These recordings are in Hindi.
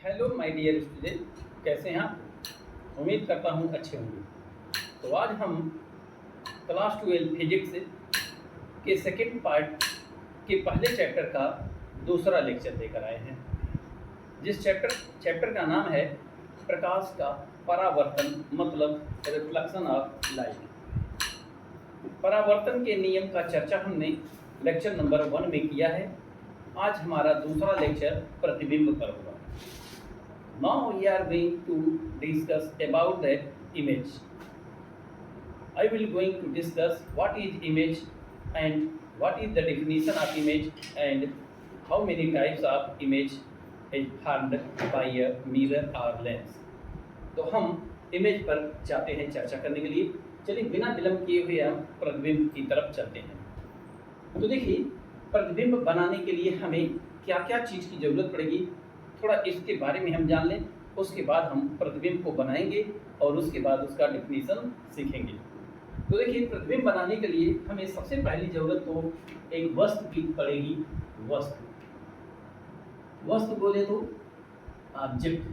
हेलो माय डियर स्टूडेंट, कैसे हैं आप? उम्मीद करता हूँ अच्छे होंगे। तो आज हम क्लास 12 फिजिक्स के सेकंड पार्ट के पहले चैप्टर का दूसरा लेक्चर लेकर आए हैं, जिस चैप्टर का नाम है प्रकाश का परावर्तन, मतलब रिफ्लेक्शन ऑफ लाइट। परावर्तन के नियम का चर्चा हमने लेक्चर नंबर 1 में किया है। आज हमारा दूसरा लेक्चर प्रतिबिंब पर होगा। Now we are going to discuss about the image. I will going to discuss what is image and what is the definition of image and how many types of image is formed by a mirror or lens. तो हम इमेज पर जाते हैं चर्चा करने के लिए। चलिए बिना विलंब किए हुए हम प्रतिबिंब की तरफ चलते हैं। तो देखिए, प्रतिबिंब बनाने के लिए हमें क्या क्या चीज़ की ज़रूरत पड़ेगी, थोड़ा इसके बारे में हम जान लें। उसके बाद हम प्रतिबिंब को बनाएंगे और उसके बाद उसका डेफिनेशन सीखेंगे। तो देखिए, प्रतिबिंब बनाने के लिए हमें सबसे पहली ज़रूरत तो एक वस्तु की पड़ेगी। वस्तु बोले तो ऑब्जेक्ट।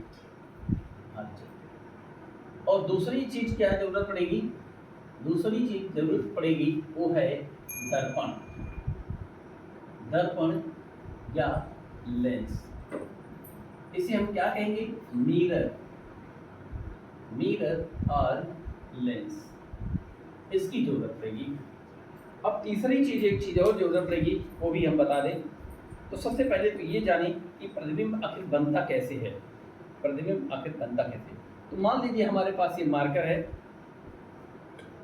और दूसरी चीज़ क्या ज़रूरत पड़ेगी? दूसरी चीज़ ज़रूरत पड़ेगी वो है दर्पण या लेंस। इसे हम क्या कहेंगे? मिरर और लेंस, इसकी जरूरत पड़ेगी। अब तीसरी चीज, एक चीज और जरूरत पड़ेगी, वो भी हम बता दें। तो सबसे पहले तो ये जाने कि प्रतिबिंब आखिर बनता कैसे है। तो मान लीजिए हमारे पास ये मार्कर है।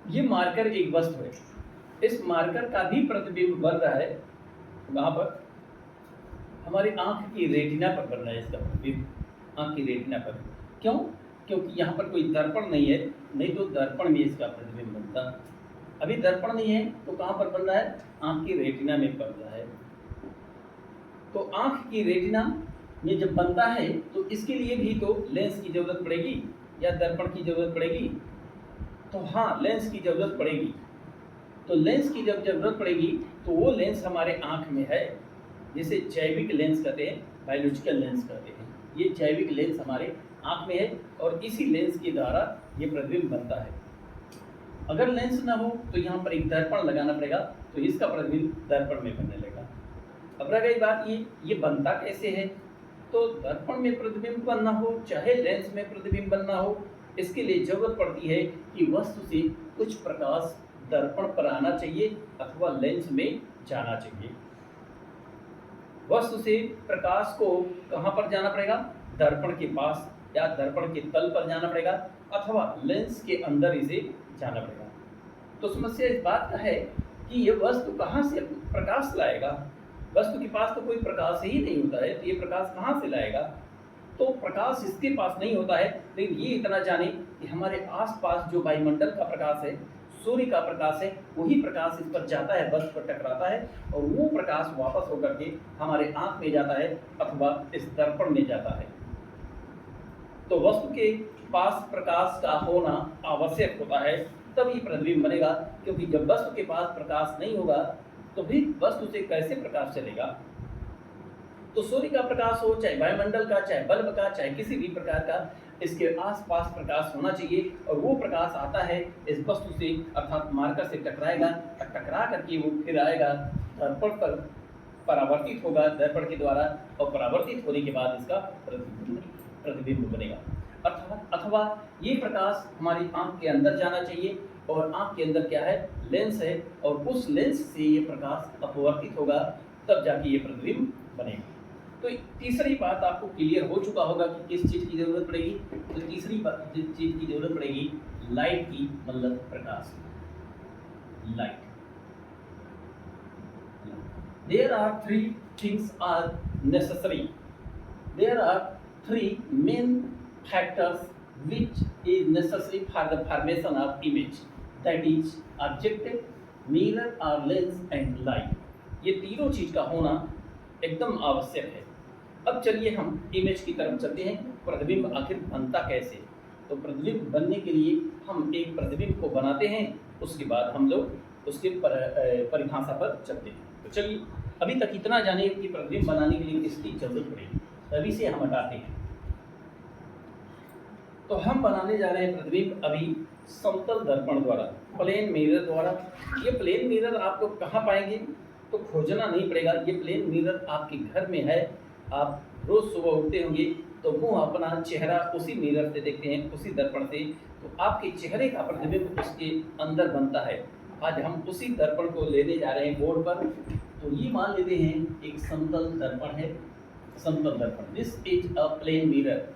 ये मार्कर एक वस्तु है। इस मार्कर का भी प्रतिबिंब बन रहा है वहां पर, हमारी आंख की रेटिना पर बन रहा है इसका प्रतिबिंब, आंख की रेटिना पर। क्यों? क्योंकि यहाँ पर कोई दर्पण नहीं है, नहीं तो दर्पण में इसका प्रतिबिंब बनता। अभी दर्पण नहीं है तो कहाँ पर बन रहा है? आंख की रेटिना में बन रहा है। तो आंख की रेटिना में जब बनता है तो इसके लिए भी तो लेंस की जरूरत पड़ेगी या दर्पण की जरूरत पड़ेगी। तो हाँ, लेंस की जरूरत पड़ेगी। तो लेंस की जब जरूरत पड़ेगी तो वो लेंस हमारे आंख में है, जिसे जैविक लेंस कहते हैं, बायोलॉजिकल लेंस कहते हैं। ये जैविक लेंस हमारे आंख में है और इसी लेंस के द्वारा ये प्रतिबिंब बनता है। अगर लेंस ना हो तो यहाँ पर एक दर्पण लगाना पड़ेगा, तो इसका प्रतिबिंब दर्पण में बनने लगेगा। अब रह गई बात ये बनता कैसे है। तो दर्पण में प्रतिबिंब बनना हो चाहे लेंस में प्रतिबिंब बनना हो, इसके लिए जरूरत पड़ती है कि वस्तु से कुछ प्रकाश दर्पण पर आना चाहिए अथवा लेंस में जाना चाहिए। वस्तु से प्रकाश को कहाँ पर जाना पड़ेगा? दर्पण के पास या दर्पण के तल पर जाना पड़ेगा अथवा लेंस के अंदर इसे जाना पड़ेगा। तो समस्या इस बात का है कि ये वस्तु कहाँ से प्रकाश लाएगा? वस्तु के पास तो कोई प्रकाश ही नहीं होता है, तो ये प्रकाश कहाँ से लाएगा? तो प्रकाश इसके पास नहीं होता है। लेकिन ये इतना जाने कि हमारे आसपास जो वायुमंडल का प्रकाश है, सूर्य का प्रकाश है, वही प्रकाश इस पर जाता है, वस्तु पर टकराता है और वो प्रकाश वापस होकर के हमारे आंख में जाता है अथवा इस दर्पण में जाता है। तो वस्तु के पास प्रकाश का होना आवश्यक होता है, तभी प्रतिबिंब बनेगा। क्योंकि जब वस्तु के पास प्रकाश नहीं होगा तो भी वस्तु से कैसे प्रकाश चलेगा? तो सूर्य का प्रकाश हो, चाहे वायुमंडल का, चाहे बल्ब का, चाहे किसी भी प्रकार का, इसके आसपास प्रकाश होना चाहिए और वो प्रकाश आता है इस वस्तु से, अर्थात मार्कर से टकराएगा और टकरा करके वो फिर आएगा दर्पण पर, परावर्तित होगा दर्पण के द्वारा और परावर्तित होने के बाद इसका प्रतिबिंब बनेगा। अथवा ये प्रकाश हमारी आंख के अंदर जाना चाहिए और आंख के अंदर क्या है? लेंस है, और उस लेंस से ये प्रकाश अपवर्तित होगा, तब जाके ये प्रतिबिंब बनेगा। तो तीसरी बात आपको क्लियर हो चुका होगा कि किस चीज़ की जरूरत पड़ेगी। तो तीसरी बात, जिस चीज़ की जरूरत पड़ेगी, लाइट की, मतलब प्रकाश, light. There are three things are necessary. There are three main factors which is necessary for the formation of image. That is object, mirror or lens and light. ये तीनों चीज का होना एकदम आवश्यक है। अब चलिए हम इमेज की तरफ चलते हैं। प्रतिबिंब आखिर बनता कैसे? तो प्रतिबिंब बनने के लिए हम एक प्रतिबिंब को बनाते हैं, उसके बाद हम लोग उसके परिभाषा पर चलते हैं। तो चलिए अभी तक इतना जाने कि प्रतिबिंब बनाने के लिए किसकी जरूरत पड़ेगी, तभी से हम हटाते हैं। तो हम बनाने जा रहे हैं प्रतिबिंब अभी समतल दर्पण द्वारा, प्लेन मिरर द्वारा। ये प्लेन मिरर आपको कहाँ पाएंगे, तो खोजना नहीं पड़ेगा। ये प्लेन मिरर आपके घर में है। आप रोज सुबह उठते होंगे तो मुंह अपना चेहरा उसी मिरर से देखते हैं, उसी दर्पण से, तो आपके चेहरे का प्रतिबिंब उसके अंदर बनता है। आज हम उसी दर्पण को लेने जा रहे हैं बोर्ड पर। तो ये मान लेते हैं एक समतल दर्पण है, समतल दर्पण। This is a plane mirror.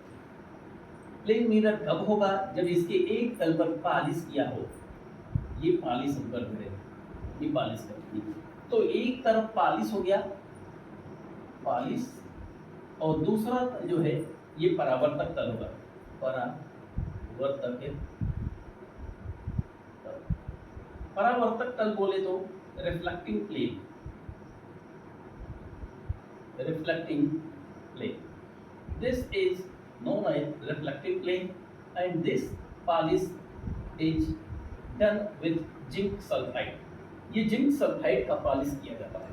Plane mirror कब होगा, जब इसके एक तल पर पॉलिश किया हो। ये पॉलिश हम कर रहे हैं, ये पॉलिश करते हैं। तो एक तरफ पॉलिश हो गया, पॉलिश, और दूसरा जो है ये परावर्तक तल होगा, परावर्तक तल। परावर्तक तल बोले तो reflecting plane, reflecting plane. This is known as reflecting plane and this polish is done with zinc sulfide। ये जिंक सल्फाइड का पॉलिश किया जाता है।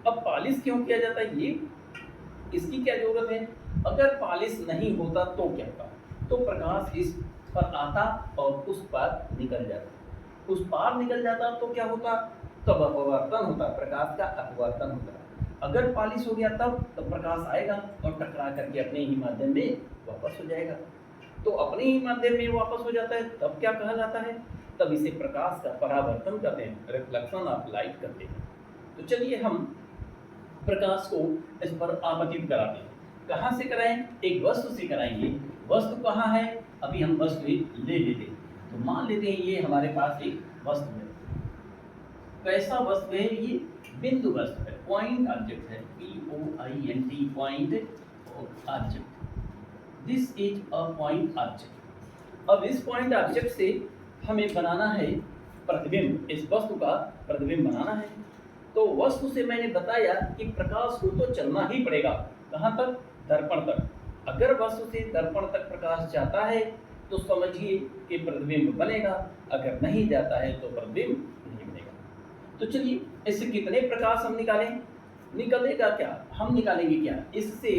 अब पॉलिश क्यों किया जाता है, ये इसकी क्या जरूरत है। अगर पॉलिश नहीं होता तो क्या होता, तो प्रकाश इस पर आता और उस पार निकल जाता। उस पार निकल जाता तो क्या होता, तब अपवर्तन होता, प्रकाश का अपवर्तन होता। अगर पॉलिश हो गया तब प्रकाश आएगा और टकरा करके अपने ही माध्यम में वापस हो जाएगा। तो अपने ही माध्यम में वापस हो जाता है, तब क्या कहा जाता है, तब इसे प्रकाश का परावर्तन कहते हैं, रिफ्लेक्शन ऑफ लाइट कहते हैं। तो चलिए हम प्रकाश को इस पर आपतित कराते हैं। कहाँ से कराएं, एक वस्तु से कराएंगे। वस्तु कहाँ है, अभी हम वस्तु ले लेते हैं। तो मान लेते हैं ये हमारे पास एक वस्तु है। कैसा वस्तु है, ये बिंदु वस्तु है, पॉइंट ऑब्जेक्ट है, POINT, point object. This is a point object. अब इस पॉइंट ऑब्जेक्ट से हमें बनाना है प्रतिबिंब, इस वस्तु का प्रतिबिंब बनाना है। तो वस्तु से मैंने बताया कि प्रकाश को तो चलना ही पड़ेगा, कहाँ तक, दर्पण तक। अगर वस्तु से दर्पण तक प्रकाश जाता है तो समझिए कि प्रतिबिंब बनेगा, अगर नहीं जाता है तो प्रतिबिंब नहीं बनेगा। तो चलिए इससे कितने प्रकाश हम निकलेगा क्या, हम निकालेंगे क्या, इससे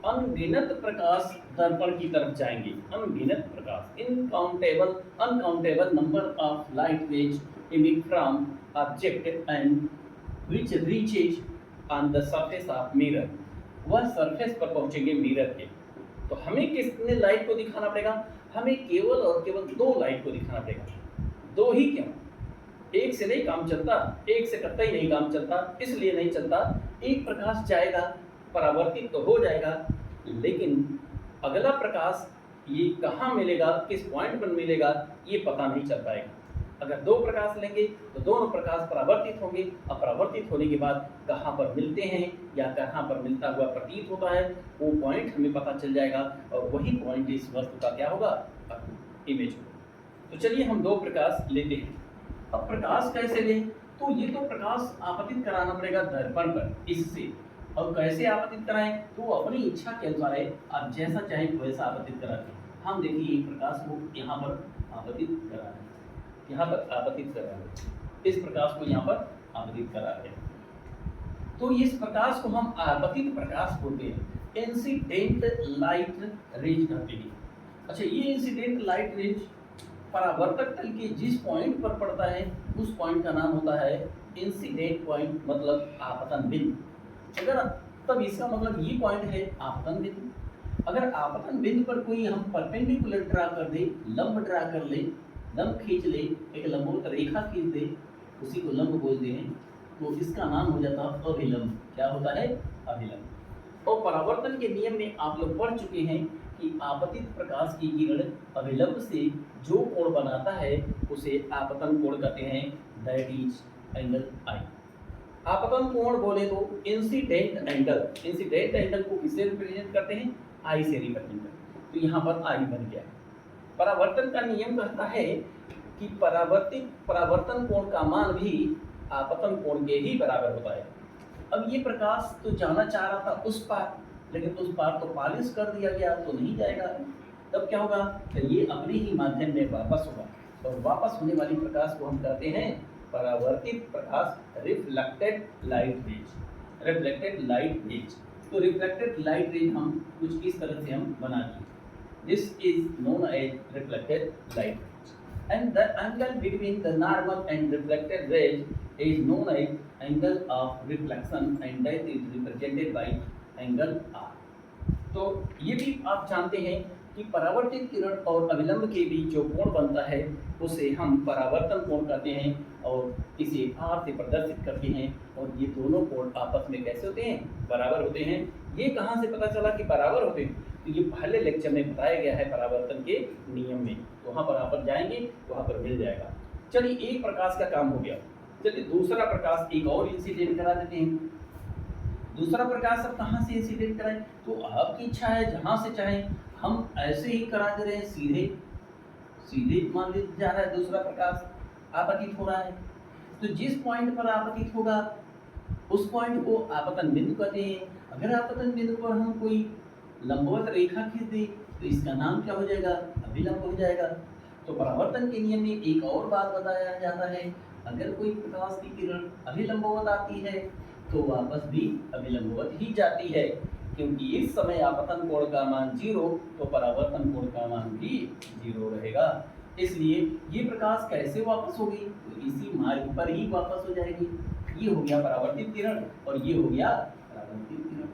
अनगिनत प्रकाश दर्पण की तरफ जाएंगे। अनगिनत प्रकाश, uncountable number of light rays emit from object and which reaches on the surface of mirror। वह सरफेस पर पहुंचेंगे मिरर के। तो हमें कितने लाइट को दिखाना पड़ेगा, हमें केवल और केवल 2 लाइट को दिखाना पड़ेगा। 2 ही क्यों, एक से नहीं काम चलता, एक से कतई नहीं काम चलता। इसलिए नहीं चलता, एक प्रकाश जाएगा, परावर्तित तो हो जाएगा, लेकिन अगला प्रकाश ये कहाँ मिलेगा, किस पॉइंट पर मिलेगा, ये पता नहीं चल पाएगा। अगर 2 प्रकाश लेंगे तो दोनों प्रकाश परावर्तित होंगे। अपरावर्तित होने के बाद कहाँ पर मिलते हैं या कहाँ पर मिलता हुआ प्रतीत होता है, वो पॉइंट हमें पता चल जाएगा और वही पॉइंट इस वस्तु का क्या होगा, इमेज होगा। तो चलिए हम 2 प्रकाश लेते हैं। अब प्रकाश कैसे लें, तो ये तो प्रकाश आपतित कराना पड़ेगा दर्पण पर इससे। और कैसे आपतित कराएं, तो अपनी इच्छा के अनुसार है, आप जैसा चाहें वैसा आपतित कराते हैं। हम देखिए प्रकाश को यहाँ पर आपतित करा रहे हैं, यहाँ पर आपतित कर रहे हैं, इस प्रकाश को यहाँ पर आपतित करा रहे हैं। तो इस प्रकाश को हम आपतित प्रकाश बोलते हैं, इंसिडेंट लाइट रेज कहते हैं। अच्छा, ये इंसिडेंट लाइट रेज परावर्तक तल के जिस पॉइंट पर पड़ता है उस पॉइंट का नाम होता है इंसिडेंट पॉइंट, मतलब आपतन बिंदु। अगर तब इसका मतलब ये पॉइंट है आपतन बिंदु। अगर आपतन बिंदु पर कोई हम परपेंडिकुलर ड्रा कर दे, लंब ड्रा कर ले, लंब खींच ले, एक लंबवत रेखा खींच दे, उसी को लंब बोलते हैं, तो इसका नाम हो जाता है अभिलंब। क्या होता है, अभिलंब। और परावर्तन के नियम में आप लोग पढ़ चुके हैं कि आपतित प्रकाश की किरण अभिलंब से जो कोण बनाता है उसे आपतन कोण कहते हैं, दैट इज एंगल आई। आपतन कोण बोले तो इंसिडेंट एंगल, इंसिडेंट एंगल को किससे रिप्रेजेंट करते हैं, आई से रिप्रेजेंट करते हैं। तो यहाँ पर आई बन गया। परावर्तन का नियम कहता है कि परावर्तन कोण का मान भी आपतन कोण के ही बराबर होता है। अब ये प्रकाश तो जाना चाह रहा था उस पार, लेकिन उस पार तो पॉलिश कर दिया गया, तो नहीं जाएगा। तब क्या होगा, तो ये अपने ही माध्यम में वापस होगा, और वापस होने वाली प्रकाश को हम कहते हैं परावर्तित प्रकाश, reflected light rays. Reflected light rays, तो रिफ्लेक्टेड लाइट रेज हम कुछ इस तरह से हम बना दिए। This is known as reflected light rays. And the angle between the normal and reflected rays is known as angle of reflection, and that is represented by angle R. तो ये भी आप जानते हैं कि परावर्तित किरण और अभिलंब के बीच जो कोण बनता है उसे हम परावर्तन कोण कहते हैं और इसे R से प्रदर्शित करते हैं। और ये दोनों कोण आपस में कैसे होते हैं? बराबर होते हैं। ये कहाँ से पता चला कि बराबर होते हैं? तो ये पहले लेक्चर में बताया गया है परावर्तन के नियम में, तो वहाँ पर आप जाएंगे वहाँ पर मिल जाएगा। चलिए एक प्रकाश का काम हो गया, चलिए दूसरा प्रकाश एक और इंसिडेंट करा देते हैं। दूसरा प्रकाश अब कहाँ से इंसिडेंट कराएं? तो आपकी इच्छा है जहाँ से चाहें हम ऐसे ही करा दे रहे हैं, सीधे सीधे मान लीजिए जा रहा है दूसरा प्रकाश आपतित हो रहा है, तो जिस पॉइंट पर आपतित होगा उस पॉइंट को आपतन बिंदु कहते हैं। अगर आपतन बिंदु पर हम कोई लंबवत रेखा खींच दें तो इसका नाम क्या हो जाएगा? अभिलंब हो जाएगा। तो परावर्तन के नियम में एक और बात बताया जाता है, अगर कोई प्रकाश की किरण अभिलंबवत आती है तो वापस भी अभिलंबवत ही जाती है, क्योंकि इस समय आपतन कोण का मान 0 तो परावर्तन कोण का मान भी 0 रहेगा। इसलिए ये प्रकाश कैसे वापस होगी? तो इसी मार्ग पर ही वापस हो जाएगी। ये हो गया परावर्तित किरण और ये हो गया परावर्तित किरण।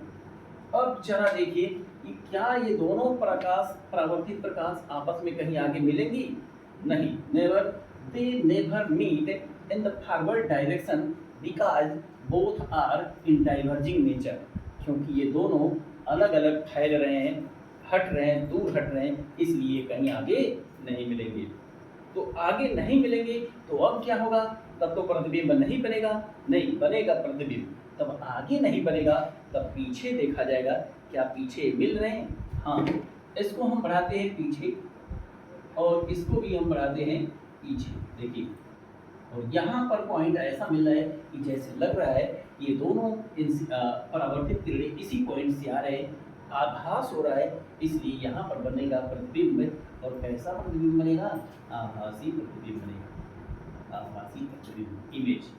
अब जरा देखिए कि क्या ये दोनों प्रकाश परावर्तित प्रकाश आपस में कहीं आगे मिलेंगी? नहीं, never, they never meet in the forward direction because both are in diverging nature. क्योंकि ये दोनों अलग अलग फैल रहे हैं, हट रहे हैं, दूर हट रहे हैं, इसलिए कहीं आगे नहीं मिलेंगे। तो आगे नहीं मिलेंगे तो अब क्या होगा? तब तो प्रतिबिंब नहीं बनेगा, नहीं बनेगा प्रतिबिंब, तब आगे नहीं बनेगा, तब पीछे देखा जाएगा क्या पीछे मिल रहे हैं? हाँ, इसको हम बढ़ाते हैं पीछे और इसको भी हम बढ़ाते हैं पीछे, देखिए। और यहाँ पर पॉइंट ऐसा मिल रहा है कि जैसे लग रहा है ये दोनों परावर्तित किरणें इसी पॉइंट से आ रहे हैं, आभास हो रहा है, इसलिए यहाँ पर बनेगा प्रतिबिंब। और कैसा प्रतिबिंब बनेगा? आभासी प्रतिबिंब बनेगा, आभासी प्रतिबिंब, इमेज।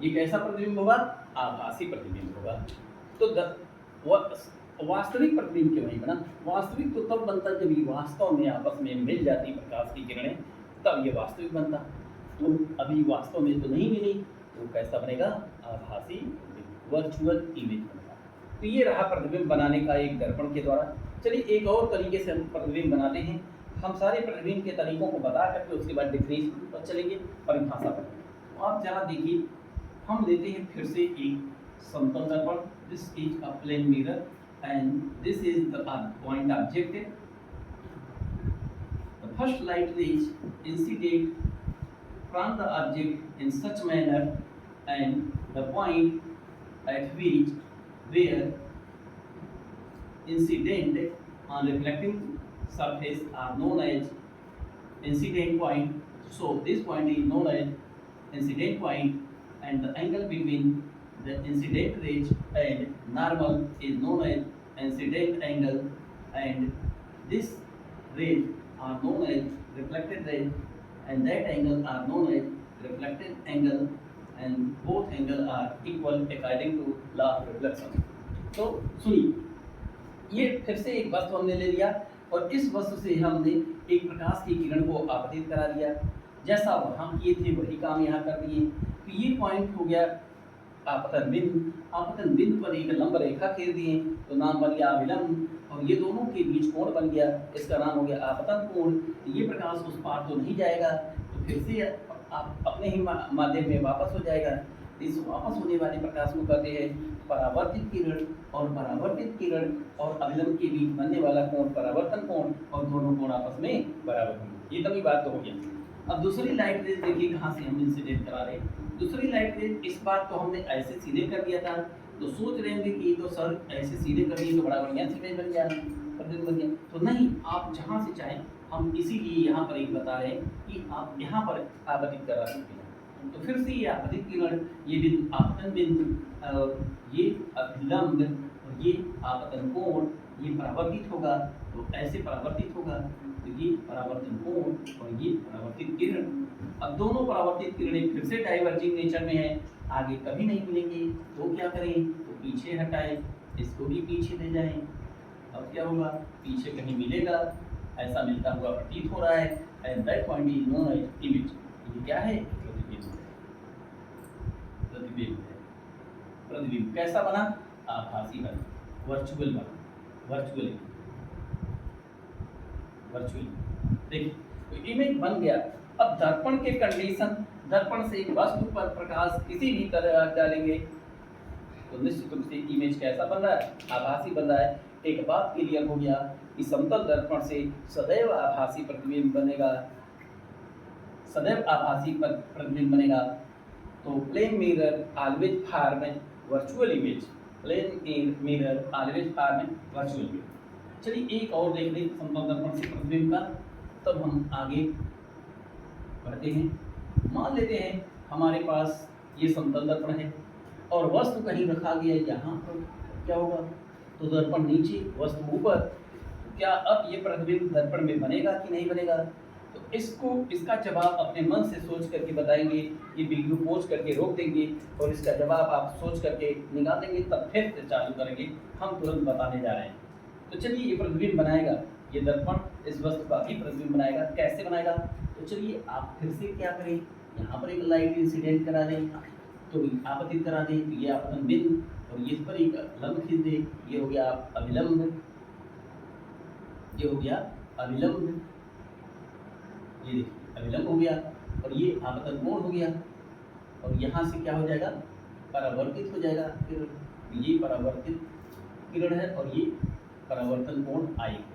ये कैसा प्रतिबिंब होगा? आभासी प्रतिबिंब होगा। तो वास्तविक प्रतिबिंब क्यों नहीं बना? वास्तविक तो तब बनता जब ये वास्तव में आपस में मिल जाती प्रकाश की किरणें, तब ये वास्तविक बनता। तो अभी वास्तव में तो नहीं मिली, तो कैसा बनेगा? आभासी वर्चुअल इमेज बनेगा। तो ये रहा प्रतिबिंब बनाने का एक दर्पण के द्वारा। चलिए एक और तरीके से हम प्रतिबिंब बनाते हैं। हम सारे प्रतिबिंब के तरीकों को बता करके उसके बाद डेफिनेशन पर चलेंगे, परिभाषा पर। तो आप जरा देखिए, हम लेते हैं फिर से एक समतल दर्पण। This is a plane mirror and this is the point object. The first light rays incident from the object in such manner, and the point at which where incident on reflecting surface are known as incident point. So this point is known as incident point, and the angle between the incident rays and normal is known as incident angle, and this rays are known as reflected rays, and that angle are known as reflected angle, and both angle are equal according to law of reflection. तो सुनिए, ये फिर से एक वस्तु हमने ले लिया और इस वस्तु से हमने एक प्रकाश की किरण को आपतित करा दिया। जैसा वहाँ किए थे वही काम यहाँ कर दिए। तो ये पॉइंट हो गया आपतन बिंदु। आपतन बिंदु पर एक लंब रेखा खींच दिए तो नाम बन गया अभिलंब, और ये दोनों के बीच कोण बन गया, इसका नाम हो गया आपतन कोण। ये प्रकाश उस पार तो नहीं जाएगा, तो फिर से आप अपने ही माध्यम में वापस हो जाएगा। इस वापस होने वाले प्रकाश को कहते हैं परावर्तित किरण, और परावर्तित किरण और अभिलंब के बीच बनने वाला कोण परावर्तन कोण, और दोनों कोण आपस में बराबर होंगे। ये तभी बात तो हो गया। अब दूसरी लाइट रेज देखिए कहाँ से हम इंसिडेंट करा रहे हैं। दूसरी लाइट रेज इस बार तो हमने ऐसे सीधे कर दिया था, तो सोच रहे होंगे कि तो सर ऐसे सीधे कर दिए तो बड़ा बढ़िया इमेज बन गया, प्रतिबिंब बन गया। तो नहीं, आप जहाँ से चाहें, हम इसीलिए यहाँ पर एक बता रहे हैं कि आप यहाँ पर आपतित करा सकते हैं। तो फिर से ये आपतित किरण, ये बिंदु आपतन बिंदु, और ये अभिलंब, और ये आपतन कोण, ये परावर्तित होगा, तो ऐसे परावर्तित होगा, तो ये परावर्तन कोण और ये परावर्तित किरण। अब दोनों परावर्तित किरणें फिर से डाइवर्जिंग नेचर में है, आगे कभी नहीं मिलेंगे, तो क्या करें? तो पीछे हटाएं, इसको भी पीछे ले जाएं, और क्या होगा, पीछे कहीं मिलेगा, ऐसा मिलता हुआ प्रतीत हो रहा है। And that point is known as image. ये क्या है, प्रतिबिंब है। प्रतिबिंब है। प्रतिबिंब कैसा बना, आभासी बना, वर्चुअल बना, वर्चुअली देखिए तो इमेज बन गया। अब दर्पण के कंडीशन, दर्पण से एक वस्तु पर प्रकाश किसी भी तरह डालेंगे तो निश्चित रूप से इमेज कैसा बन रहा है, आभासी बन रहा है। एक बात क्लियर हो गया कि समतल दर्पण से सदैव आभासी प्रतिबिंब बनेगा, सदैव आभासी प्रतिबिंब बनेगा। तो plane mirror always form virtual image, plane mirror always form virtual image. चलिए एक और देख लें समतल दर्पण से प्रतिबिंब का, तब हम आगे बढ़ते हैं। मान लेते हैं हमारे पास ये समतल दर्पण है और वस्तु कहीं रखा गया है यहाँ पर, क्या होगा, तो दर्पण नीचे वस्तु ऊपर, क्या अब ये प्रतिबिंब दर्पण में बनेगा कि नहीं बनेगा। तो इसका जवाब अपने मन से सोच करके बताएंगे, ये वीडियो पॉज करके रोक देंगे और इसका जवाब आप सोच करके निकाल देंगे, तब फिर से चालू करेंगे। हम तुरंत बताने जा रहे हैं। तो चलिए ये प्रतिबिंब बनाएगा, ये दर्पण इस वस्तु का भी प्रतिबिंब बनाएगा। कैसे बनाएगा, तो चलिए आप फिर से क्या करें, यहाँ पर एक लाइट इंसिडेंट करा दें, तो आपतित करा दें, तो ये आपतन बिंदु, और इस पर एक लंब खींच दें, ये हो गया अभिलंब, ये हो गया अभिलंब, ये देखिए अभिलंब हो गया, और ये आपतन कोण हो गया, और यहाँ से क्या हो जाएगा, परावर्तित हो जाएगा। फिर ये परावर्तित किरण है और ये परावर्तन कोण आएगा।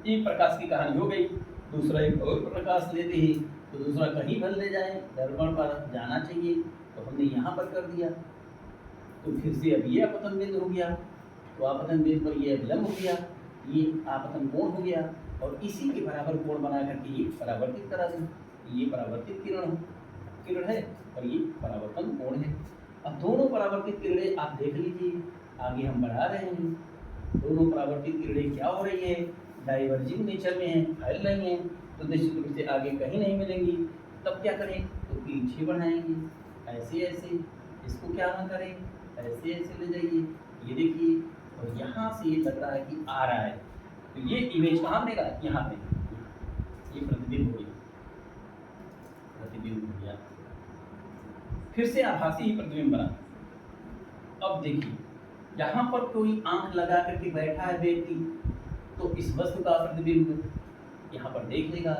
एक प्रकाश की कहानी हो गई। दूसरा एक और प्रकाश लेते हैं, तो दूसरा कहीं भर ले जाए, दर्पण पर जाना चाहिए, तो हमने यहाँ पर कर दिया। तो फिर से अब ये आपतन बिंदु हो गया, तो आपतन बिंदु पर ये अभिलंब हो गया, ये आपतन कोण हो गया, और इसी के बराबर कोण बना करके ये परावर्तित करा दें। ये परावर्तित किरण है और ये परावर्तन कोण है। अब दोनों परावर्तित किरणें आप देख लीजिए, आगे हम बढ़ा रहे हैं। दोनों परावर्तित किरणें क्या हो रही है, डाइवर्जिंग नेचर में है, फैल रही हैं, तो निश्चित रूप से आगे कहीं नहीं मिलेंगी। तब क्या करें, तो पीछे बढ़ाएंगे, ऐसे ऐसे, इसको क्या ना करें, ऐसे ऐसे ले जाइए, ये देखिए, और यहाँ से ये लग रहा है कि आ रहा है, तो ये इमेज कहाँ बनेगा, यहाँ पे, ये प्रतिबिंब हो गया, प्रतिबिंब हो गया। फिर से आभासी ही प्रतिबिंब बना। अब देखिए यहाँ पर कोई आंख लगा करके बैठा है व्यक्ति, तो इस वस्तु का प्रतिबिंब यहाँ पर देख लेगा।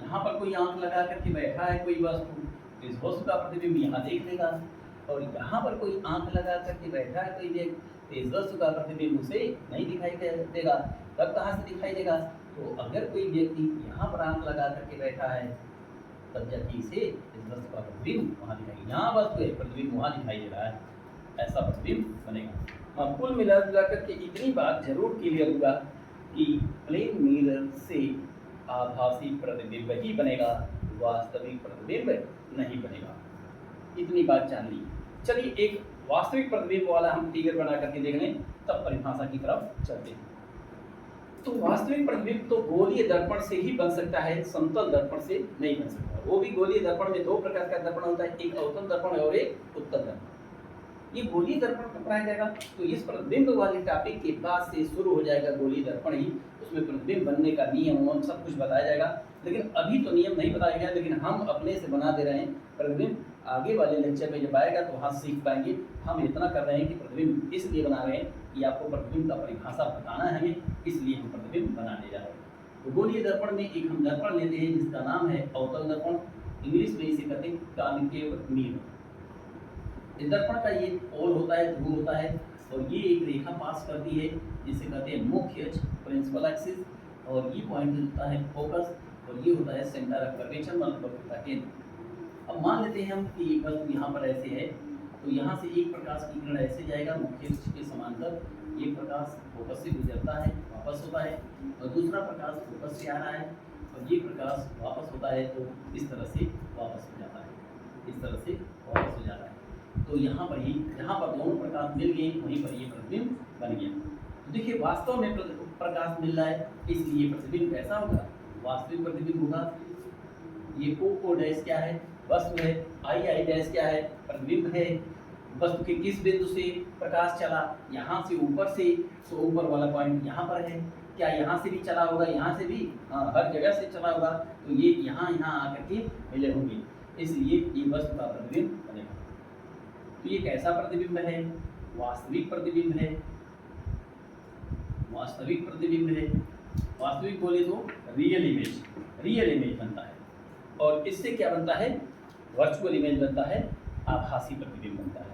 यहाँ पर कोई आंख लगा करके बैठा है कोई वस्तु, तो इस वस्तु का प्रतिबिंब यहाँ देख लेगा। और यहाँ पर कोई आंख लगा करके बैठा है कोई व्यक्ति, तो इस वस्तु का प्रतिबिंब उसे नहीं दिखाई देगा। तब कहाँ से दिखाई देगा, तो अगर कोई व्यक्ति यहाँ पर आंख लगा करके बैठा है, तब जाके इसे इस वस्तु का प्रतिबिंब वहाँ दिखाई, यहाँ वस्तु है प्रतिबिंब वहाँ दिखाई दे रहा है, ऐसा प्रतिबिंब बनेगा। हाँ, कुल मिला करके इतनी बात जरूर क्लियर हुआ कि प्लेन मिरर से आभासी प्रतिबिंब ही बनेगा, वास्तविक प्रतिबिंब नहीं बनेगा। इतनी बात जान ली। चलिए एक वास्तविक प्रतिबिंब वाला हम फिगर बना करके देख लें, तब परिभाषा की तरफ चलते हैं। तो वास्तविक प्रतिबिंब तो गोलीय दर्पण से ही बन सकता है, समतल दर्पण से नहीं बन सकता। वो भी गोलीय दर्पण में दो प्रकार का दर्पण होता है, एक अवतल दर्पण और एक उत्तल दर्पण। ये गोलीय दर्पण कब बनाया जाएगा, तो इस प्रतिबिंब वाले टॉपिक के बाद से शुरू हो जाएगा गोलीय दर्पण ही। उसमें प्रतिबिंब बनने का नियम सब कुछ बताया जाएगा, लेकिन अभी तो नियम नहीं बताया गया, लेकिन हम अपने से बना दे रहे हैं प्रतिबिंब। आगे वाले लेक्चर में जब आएगा तो वहाँ सीख पाएंगे। हम इतना कर रहे हैं कि प्रतिबिंब इसलिए बना रहे हैं कि आपको प्रतिबिंब का परिभाषा बताना है हमें, इसलिए हम प्रतिबिंब बनाने जा रहे हैं। तो गोलीय दर्पण में एक हम दर्पण लेते हैं जिसका नाम है अवतल दर्पण, इंग्लिश में इसे कहते हैं कॉन्केव मिरर। इस दर्पण का ये पोल होता है, ध्रुव होता है, और ये एक रेखा पास करती है जिसे कहते हैं मुख्य अक्ष, प्रिंसिपल एक्सिस, और ये पॉइंट होता है फोकस, और ये होता है सेंटर ऑफ कर्वेचर, मतलब वक्रता केंद्र। अब मान लेते हैं हम कि एक वस्तु यहाँ पर ऐसे है, तो यहाँ से एक प्रकाश की किरण ऐसे जाएगा मुख्य अक्ष के समांतर, एक प्रकाश फोकस से गुजरता है, वापस होता है, और दूसरा प्रकाश फोकस से आ रहा है, और ये प्रकाश वापस होता है, तो इस तरह से वापस हो जाता है, इस तरह से वापस हो जाता है। तो यहाँ पर ही, जहाँ पर दोनों प्रकाश मिल गए वहीं पर ये प्रतिबिंब बन गया। तो देखिए वास्तव में प्रकाश मिल रहा है, इसलिए प्रतिबिंब कैसा होगा, वास्तविक प्रतिबिंब होगा। ये ओ डैश क्या है, वस्तु है, आई डैश क्या है, प्रतिबिंब है, वस्तु के किस बिंदु से प्रकाश चला, यहाँ से ऊपर से, तो ऊपर वाला पॉइंट यहाँ पर है। क्या यहाँ से भी चला होगा, यहाँ से भी, हाँ हर जगह से चला होगा, तो ये यहाँ आकर के मिले होंगे, इसलिए ये वस्तु का प्रतिबिंब बनेगा। तो ये कैसा प्रतिबिंब है? वास्तविक प्रतिबिंब है। वास्तविक प्रतिबिंब है। वास्तविक बोले तो रियल इमेज बनता है। और इससे क्या बनता है? वर्चुअल इमेज बनता है, आभासी प्रतिबिंब बनता है।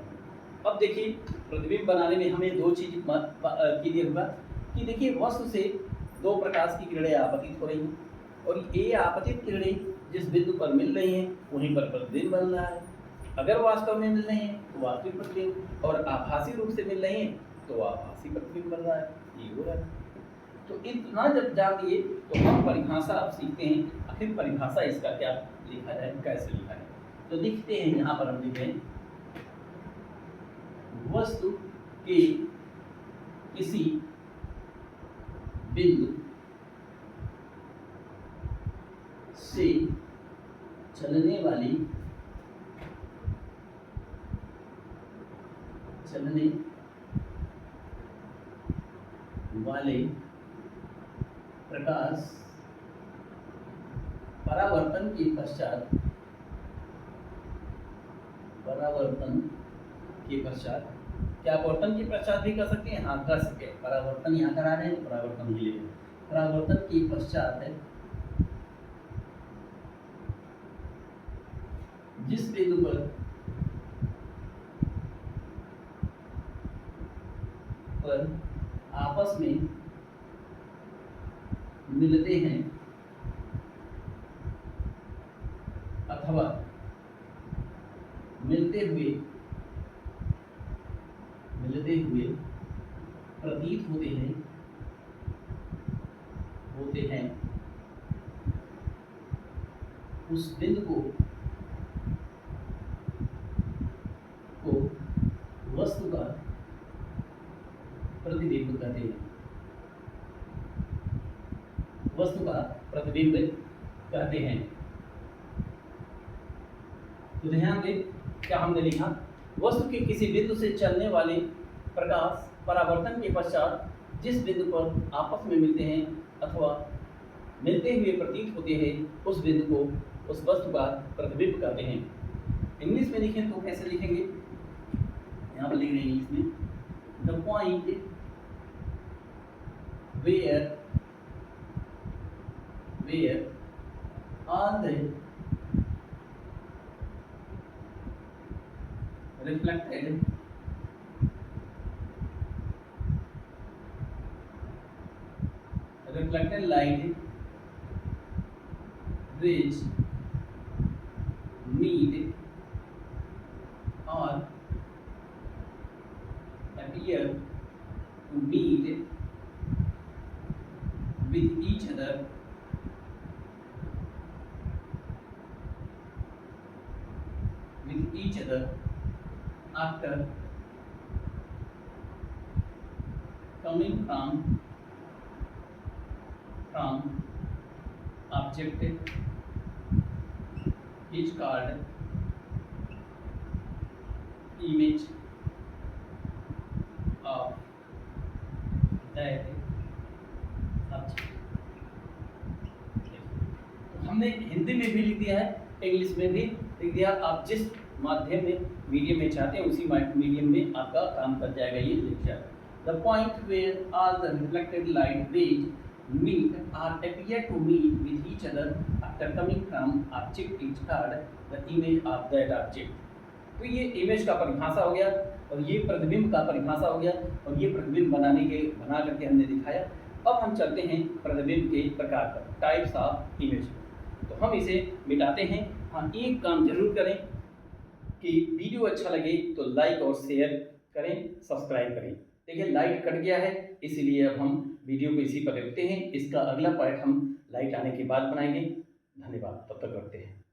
अब देखिए, प्रतिबिंब बनाने में हमें दो चीज क्लियर होगा कि देखिए, वस्तु से दो प्रकाश की किरणें आपतित हो रही हैं, और ये आपतित किरणें जिस बिंदु पर मिल रही हैं वहीं पर प्रतिबिंब बन रहा है। अगर वास्तव में मिल रही हैं तो वास्तविक प्रतिबिंब, और आभासी रूप से मिल रही हैं तो आभासी प्रतिबिंब बन रहा है। ये हो रहा है। तो इतना जब जान लिए तो हम परिभाषा अब सीखते हैं। आखिर परिभाषा इसका क्या लिखा है, कैसे लिखा है। तो लिखते हैं, यहाँ पर हम लिख रहे हैं, वस्तु के किसी बिंदु से चलने वाले प्रकाश परावर्तन के पश्चात क्या परावर्तन के पश्चात भी कर सकते हैं? हाँ, कर सकते हैं। परावर्तन यहाँ करा रहे हैं, परावर्तन ही ले। परावर्तन के पश्चात है जिस बिंदु पर आपस में मिलते हैं अथवा मिलते हुए प्रतीत होते हैं उस बिंदु को वस्तु का प्रतिबिंब कहते हैं। वस्तु का प्रतिबिंब कहते हैं। तो ध्यान दें, क्या हमने लिखा? वस्तु के किसी बिंदु से चलने वाले प्रकाश परावर्तन के पश्चात जिस बिंदु पर आपस में मिलते हैं अथवा मिलते हुए प्रतीत होते हैं उस बिंदु को, उस वस्तु का प्रतिबिंब कहते हैं। इंग्लिश में लिखें तो कैसे लिखेंगे? यहाँ पर लिख रहे हैं इंग्लिश में, the point where all the reflected light which meet or appear to meet with each other after coming from object is called image of that object। हमने हिंदी में भी लिख दिया है, इंग्लिश में भी लिख दिया। आप जिस माध्यम में मीडियम में चाहते हैं उसी मीडियम में आपका काम कर जाएगा ये lecture. The point where all the reflected light rays meet or appear to meet with each other after coming from object is called the image of that object। तो ये इमेज का परिभाषा हो गया और ये प्रतिबिंब का परिभाषा हो गया, और ये प्रतिबिंब बना करके हमने दिखाया। अब हम चलते हैं प्रतिबिंब के प्रकार पर, टाइप्स ऑफ इमेज। तो हम इसे मिटाते हैं। हाँ, एक काम जरूर करें कि वीडियो अच्छा लगे तो लाइक और शेयर करें, सब्सक्राइब करें। देखिए लाइट कट गया है, इसलिए अब हम वीडियो को इसी पर रखते हैं। इसका अगला पार्ट हम लाइट आने के बाद बनाएंगे। धन्यवाद, तब तक रखते हैं।